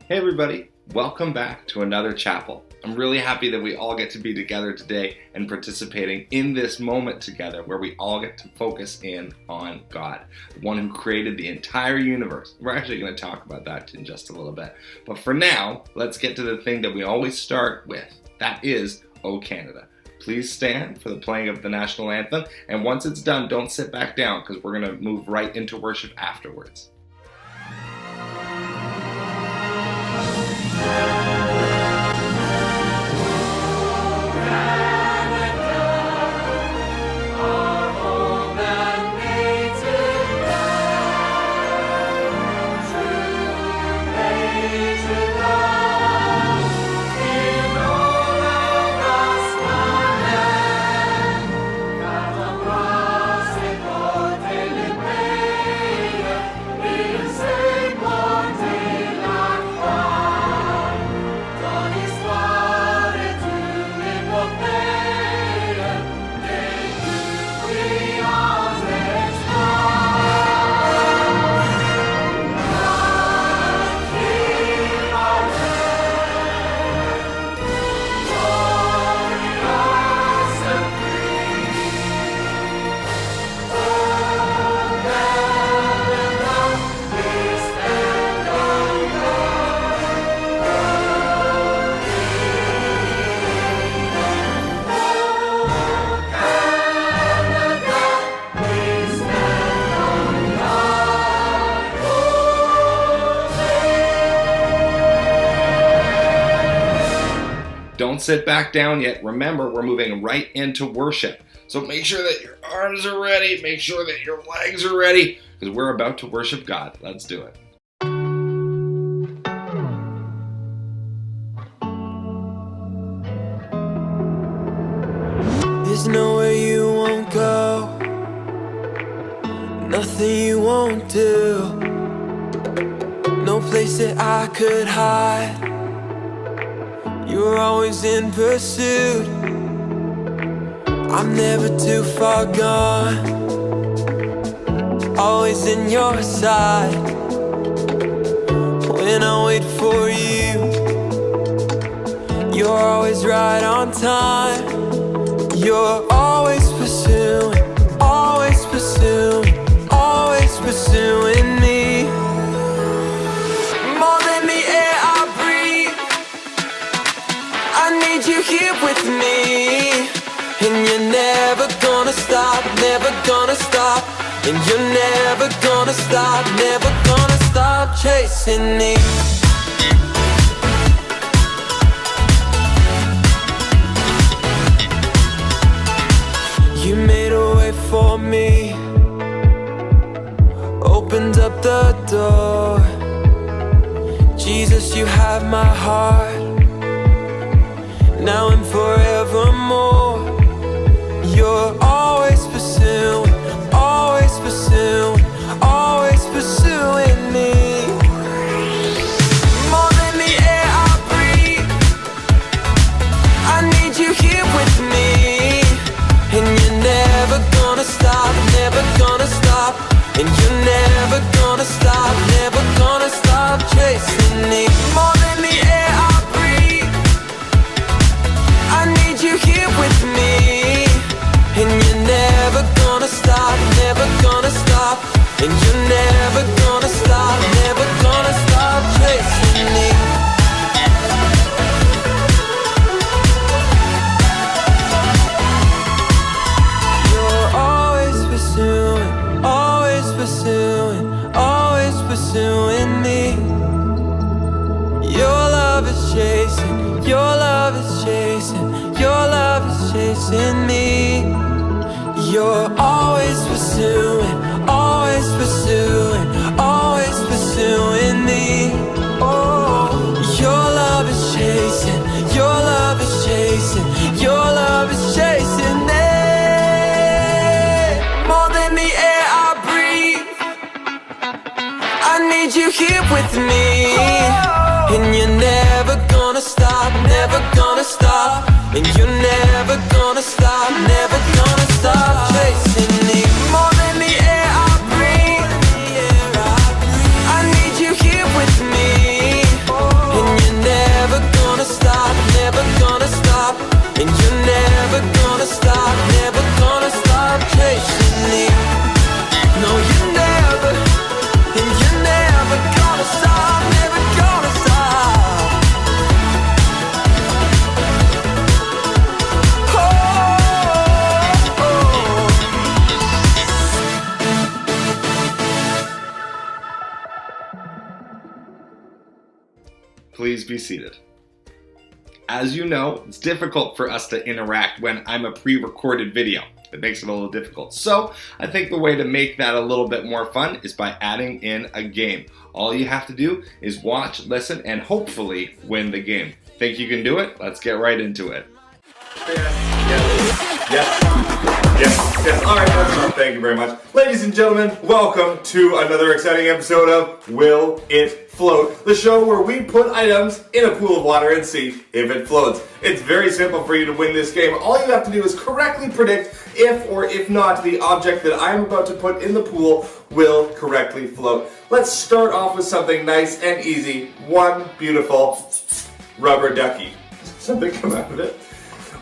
Hey everybody, welcome back to another chapel. I'm really happy that we all get to be together today and participating in this moment together where we all get to focus in on God, the one who created the entire universe. We're actually going to talk about that in just a little bit. But for now, let's get to the thing that we always start with. That is, O Canada. Please stand for the playing of the national anthem, and once it's done, don't sit back down because we're going to move right into worship afterwards. Don't sit back down yet. Remember, we're moving right into worship. So make sure that your arms are ready. Make sure that your legs are ready because we're about to worship God. Let's do it. There's nowhere you won't go, nothing you won't do, no place that I could hide. You're always in pursuit. I'm never too far gone, always in your side. When I wait for you, you're always right on time. You're always pursuing, always pursuing, always pursuing me. More than the air I breathe, I need you here with me. And you're never gonna stop, never gonna stop. And you're never gonna stop, never gonna stop chasing me. You made a way for me, opened up the door. Jesus, you have my heart, now and forevermore. You're always pursuing, always pursuing, always pursuing me. More than the air I breathe, I need you here with me. And you're never gonna stop, never gonna stop. And you're never gonna stop, never gonna stop chasing me. More than the air I breathe, I need you here with me. And you're never gonna stop, never gonna stop. And you're never gonna stop, never gonna stop chasing me. You're always pursuing, always pursuing, always pursuing me. Your love is chasing, your love is chasing, your love is chasing me. You're always pursuing, always pursuing, always pursuing me. Oh, your love is chasing, your love is chasing, your love is chasing me. More than the air I breathe, I need you here with me. And you're never gonna stop, never gonna stop. And you're never gonna stop, never gonna stop chasing me. More than the air I breathe, I need you here with me. Please be seated. As you know, it's difficult for us to interact when I'm a pre-recorded video. It makes it a little difficult. So I think the way to make that a little bit more fun is by adding in a game. All you have to do is watch, listen, and hopefully win the game. Think you can do it? Let's get right into it. Yes. All right, that's enough. Thank you very much. Ladies and gentlemen, welcome to another exciting episode of Will It Float? The show where we put items in a pool of water and see if it floats. It's very simple for you to win this game. All you have to do is correctly predict if or if not the object that I'm about to put in the pool will correctly float. Let's start off with something nice and easy. One beautiful rubber ducky. Something come out of it.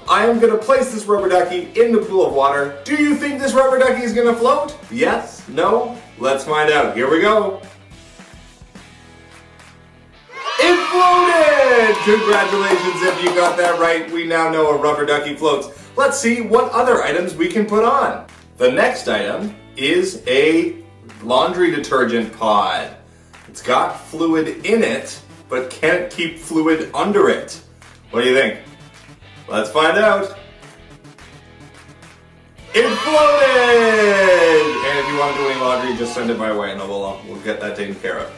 I am going to place this rubber ducky in the pool of water. Do you think this rubber ducky is going to float? Yes? No? Let's find out. Here we go. It floated! Congratulations if you got that right. We now know a rubber ducky floats. Let's see what other items we can put on. The next item is a laundry detergent pod. It's got fluid in it, but can't keep fluid under it. What do you think? Let's find out. It floated! And if you want to do any laundry, just send it my way and we'll get that taken care of.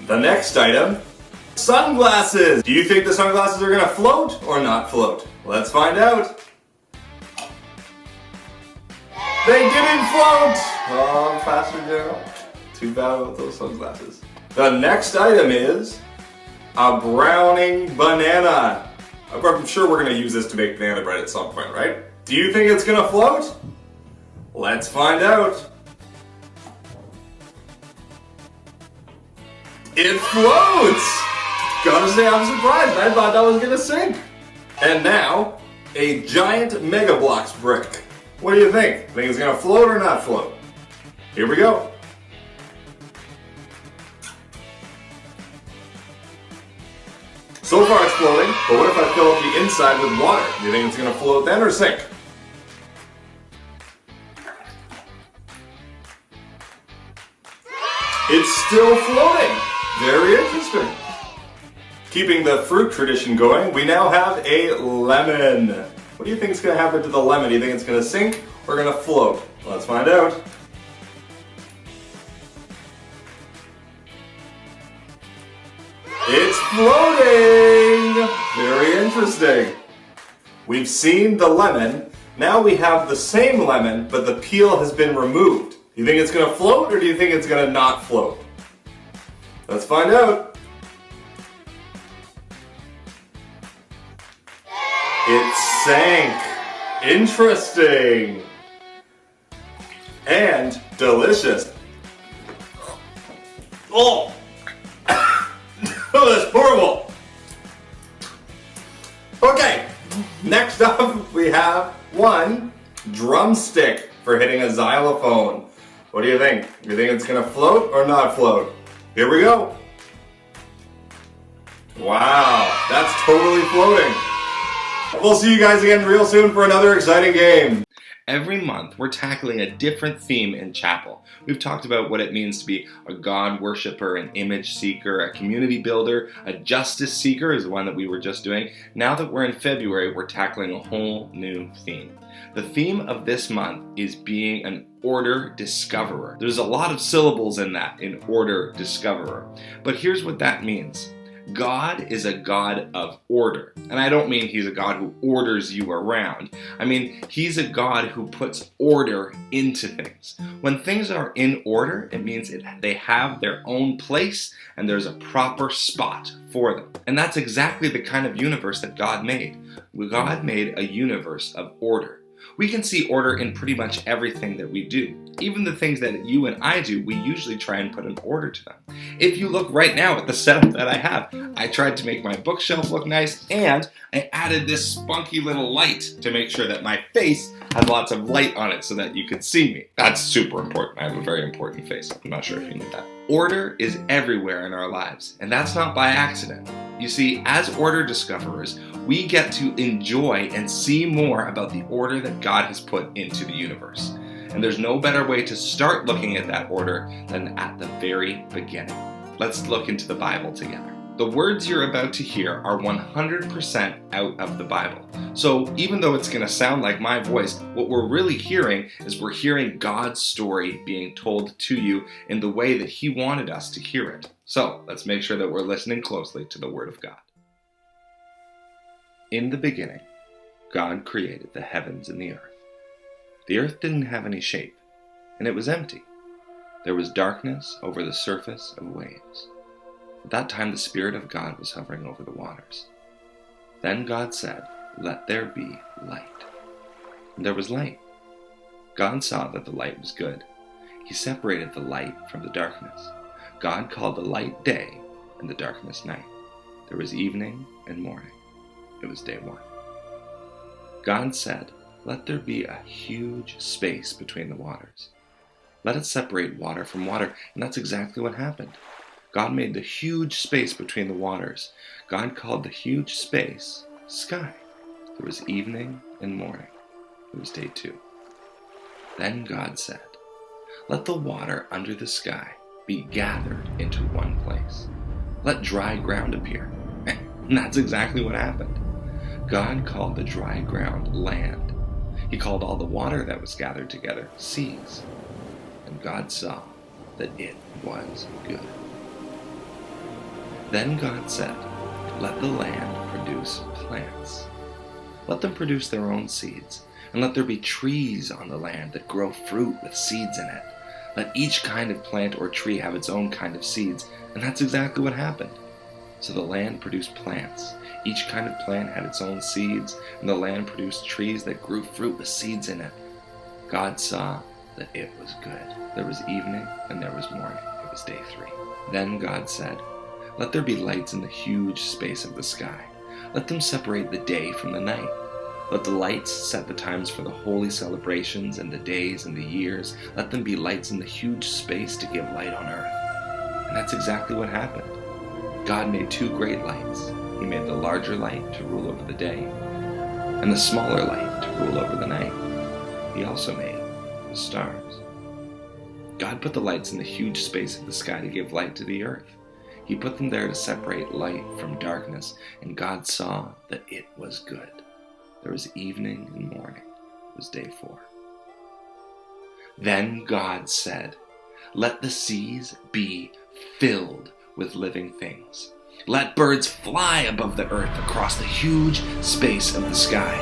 The next item, sunglasses. Do you think the sunglasses are going to float or not float? Let's find out. They didn't float! Oh, Pastor Gerald. Too bad about those sunglasses. The next item is a browning banana. I'm sure we're going to use this to make banana bread at some point, right? Do you think it's going to float? Let's find out. It floats! Gotta say, I'm surprised. I thought that was going to sink. And now, a giant Mega Bloks brick. What do you think? Think it's going to float or not float? Here we go. So far it's floating, but what if I fill up the inside with water? Do you think it's going to float then or sink? It's still floating. Very interesting. Keeping the fruit tradition going, we now have a lemon. What do you think is going to happen to the lemon? Do you think it's going to sink or going to float? Let's find out. It's floating! Very interesting. We've seen the lemon. Now we have the same lemon, but the peel has been removed. Do you think it's going to float or do you think it's going to not float? Let's find out. It sank. Interesting. And delicious. Oh! Oh, that's horrible. Okay, next up we have one drumstick for hitting a xylophone. What do you think? You think it's going to float or not float? Here we go. Wow, that's totally floating. We'll see you guys again real soon for another exciting game. Every month, we're tackling a different theme in chapel. We've talked about what it means to be a God worshiper, an image seeker, a community builder, a justice seeker is the one that we were just doing. Now that we're in February, we're tackling a whole new theme. The theme of this month is being an order discoverer. There's a lot of syllables in that, in order discoverer. But here's what that means. God is a God of order. And I don't mean he's a God who orders you around. I mean, he's a God who puts order into things. When things are in order, it means they have their own place and there's a proper spot for them. And that's exactly the kind of universe that God made. God made a universe of order. We can see order in pretty much everything that we do. Even the things that you and I do, we usually try and put an order to them. If you look right now at the setup that I have, I tried to make my bookshelf look nice and I added this spunky little light to make sure that my face had lots of light on it so that you could see me. That's super important. I have a very important face. I'm not sure if you knew that. Order is everywhere in our lives, and that's not by accident. You see, as order discoverers, we get to enjoy and see more about the order that God has put into the universe. And there's no better way to start looking at that order than at the very beginning. Let's look into the Bible together. The words you're about to hear are 100% out of the Bible. So even though it's going to sound like my voice, what we're really hearing is we're hearing God's story being told to you in the way that He wanted us to hear it. So let's make sure that we're listening closely to the Word of God. In the beginning, God created the heavens and the earth. The earth didn't have any shape, and it was empty. There was darkness over the surface of waves. At that time the Spirit of God was hovering over the waters. Then God said, "Let there be light." And there was light. God saw that the light was good. He separated the light from the darkness. God called the light day and the darkness night. There was evening and morning. It was day one. God said, "Let there be a huge space between the waters. Let it separate water from water." And that's exactly what happened. God made the huge space between the waters. God called the huge space sky. There was evening and morning. It was day two. Then God said, "Let the water under the sky be gathered into one place. Let dry ground appear." And that's exactly what happened. God called the dry ground land. He called all the water that was gathered together seas. And God saw that it was good. Then God said, "Let the land produce plants. Let them produce their own seeds, and let there be trees on the land that grow fruit with seeds in it. Let each kind of plant or tree have its own kind of seeds." And that's exactly what happened. So the land produced plants. Each kind of plant had its own seeds, and the land produced trees that grew fruit with seeds in it. God saw that it was good. There was evening and there was morning. It was day three. Then God said, "Let there be lights in the huge space of the sky. Let them separate the day from the night. Let the lights set the times for the holy celebrations and the days and the years. Let them be lights in the huge space to give light on earth." And that's exactly what happened. God made two great lights. He made the larger light to rule over the day, and the smaller light to rule over the night. He also made the stars. God put the lights in the huge space of the sky to give light to the earth. He put them there to separate light from darkness, and God saw that it was good. There was evening and morning. It was day four. Then God said, "Let the seas be filled with living things. Let birds fly above the earth across the huge space of the sky."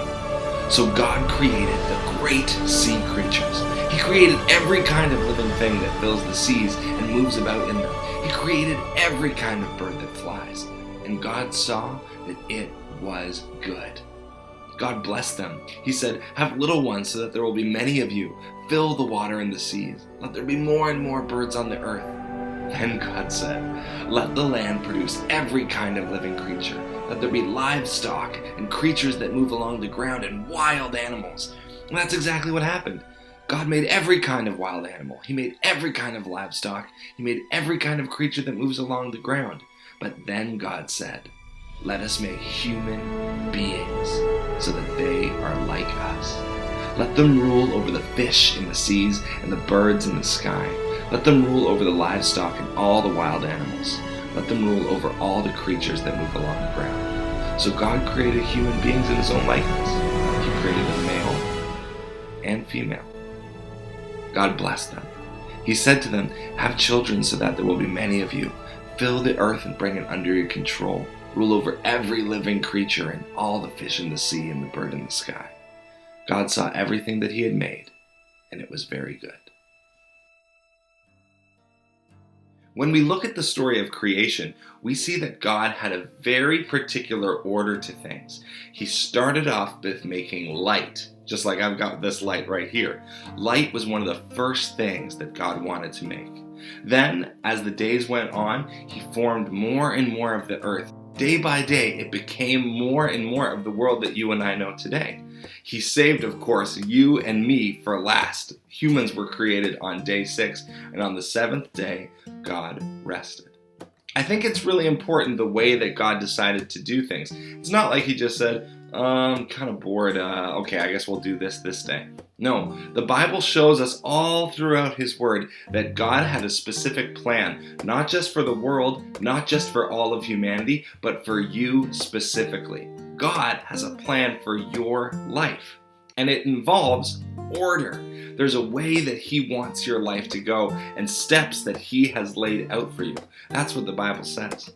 So God created the great sea creatures. He created every kind of living thing that fills the seas and moves about in them. He created every kind of bird that flies. And God saw that it was good. God blessed them. He said, "Have little ones so that there will be many of you. Fill the water in the seas. Let there be more and more birds on the earth." Then God said, "Let the land produce every kind of living creature. Let there be livestock and creatures that move along the ground and wild animals." And that's exactly what happened. God made every kind of wild animal. He made every kind of livestock. He made every kind of creature that moves along the ground. But then God said, "Let us make human beings so that they are like us. Let them rule over the fish in the seas and the birds in the sky. Let them rule over the livestock and all the wild animals. Let them rule over all the creatures that move along the ground." So God created human beings in His own likeness. He created them male and female. God blessed them. He said to them, "Have children so that there will be many of you. Fill the earth and bring it under your control. Rule over every living creature and all the fish in the sea and the bird in the sky." God saw everything that He had made, and it was very good. When we look at the story of creation, we see that God had a very particular order to things. He started off with making light, just like I've got this light right here. Light was one of the first things that God wanted to make. Then, as the days went on, He formed more and more of the earth. Day by day, it became more and more of the world that you and I know today. He saved, of course, you and me for last. Humans were created on day 6, and on the 7th day, God rested. I think it's really important the way that God decided to do things. It's not like He just said, Kind of bored. Okay, I guess we'll do this day. No, the Bible shows us all throughout His Word that God had a specific plan, not just for the world, not just for all of humanity, but for you specifically. God has a plan for your life, and it involves order. There's a way that He wants your life to go and steps that He has laid out for you. That's what the Bible says.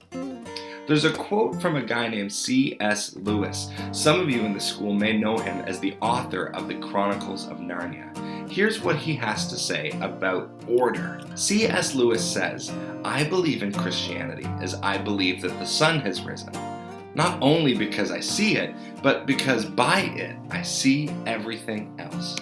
There's a quote from a guy named C.S. Lewis. Some of you in the school may know him as the author of the Chronicles of Narnia. Here's what he has to say about order. C.S. Lewis says, "I believe in Christianity as I believe that the sun has risen. Not only because I see it, but because by it I see everything else."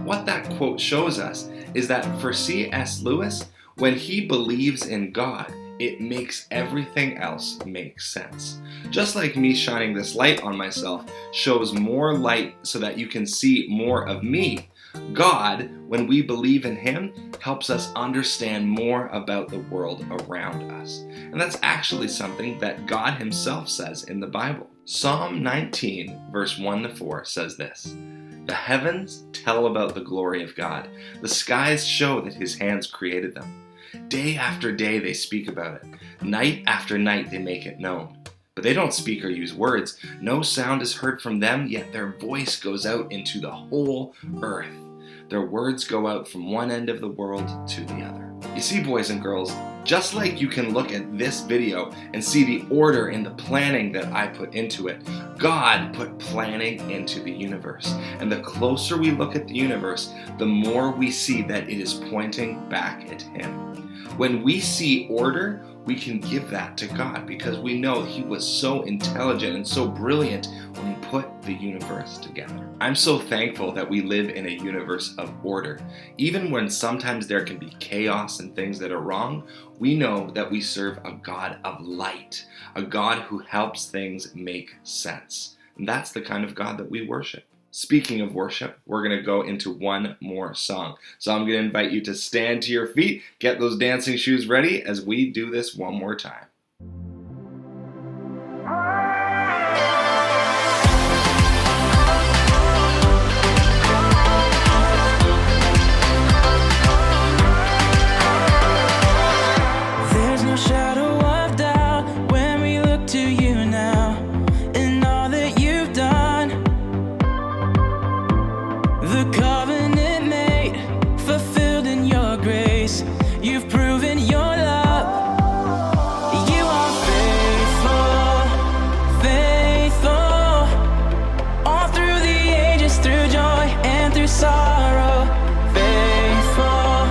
What that quote shows us is that for C.S. Lewis, when he believes in God, it makes everything else make sense. Just like me shining this light on myself shows more light so that you can see more of me, God, when we believe in Him, helps us understand more about the world around us. And that's actually something that God Himself says in the Bible. Psalm 19, verse 1-4 says this: "The heavens tell about the glory of God. The skies show that His hands created them. Day after day they speak about it. Night after night they make it known. But they don't speak or use words. No sound is heard from them, yet their voice goes out into the whole earth. Their words go out from one end of the world to the other." You see, boys and girls, just like you can look at this video and see the order and the planning that I put into it, God put planning into the universe. And the closer we look at the universe, the more we see that it is pointing back at Him. When we see order, we can give that to God because we know He was so intelligent and so brilliant when He put the universe together. I'm so thankful that we live in a universe of order. Even when sometimes there can be chaos and things that are wrong, we know that we serve a God of light, a God who helps things make sense. And that's the kind of God that we worship. Speaking of worship, we're going to go into one more song. So I'm going to invite you to stand to your feet, get those dancing shoes ready as we do this one more time. There's no shadow of doubt when we look to you now, and all that you've done. The covenant made, fulfilled in your grace. You've proven your love. You are faithful, faithful. All through the ages, through joy and through sorrow. Faithful,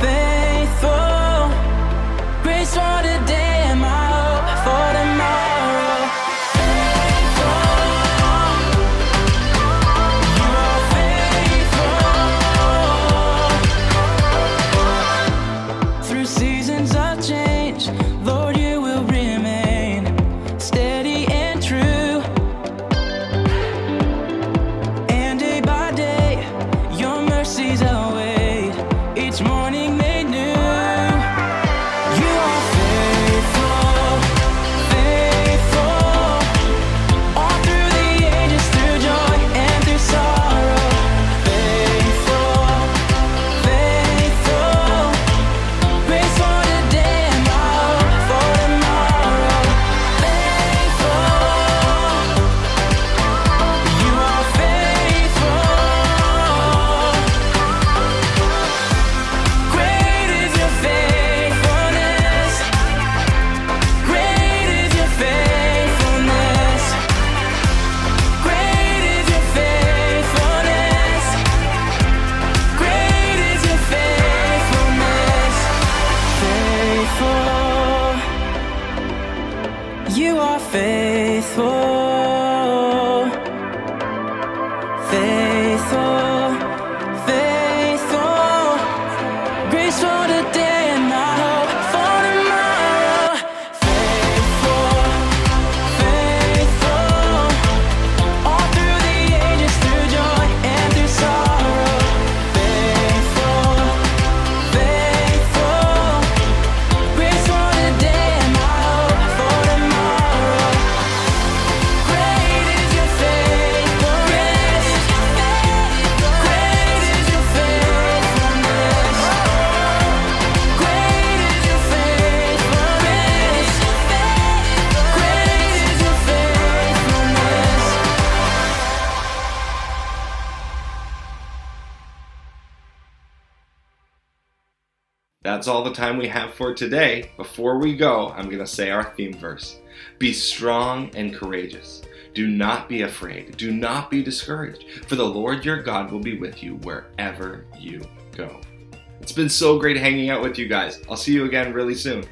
faithful. Grace for today and my hope for tomorrow. Through seasons of change, Lord, you will remain steady and true. And day by day, your mercies await, each morning made new. You are faithful, faithful. All through the ages, through joy and through sorrow. Faithful, faithful. Grace for today and my hope for tomorrow. Faithful, you are faithful. Great is your faithfulness. Great is your faithfulness. Great is your faithfulness. Great is your faithfulness. Faithful, you are faithful. Faithful, faithful. Grace for today and my hope for tomorrow. Faithful, faithful. All through the ages, through joy and through sorrow. Faithful, faithful. Grace for today and my hope for tomorrow. that's all the time we have for today. Before we go, I'm going to say our theme verse. Be strong and courageous. Do not be afraid. Do not be discouraged. For the Lord your God will be with you wherever you go. It's been so great hanging out with you guys. I'll see you again really soon.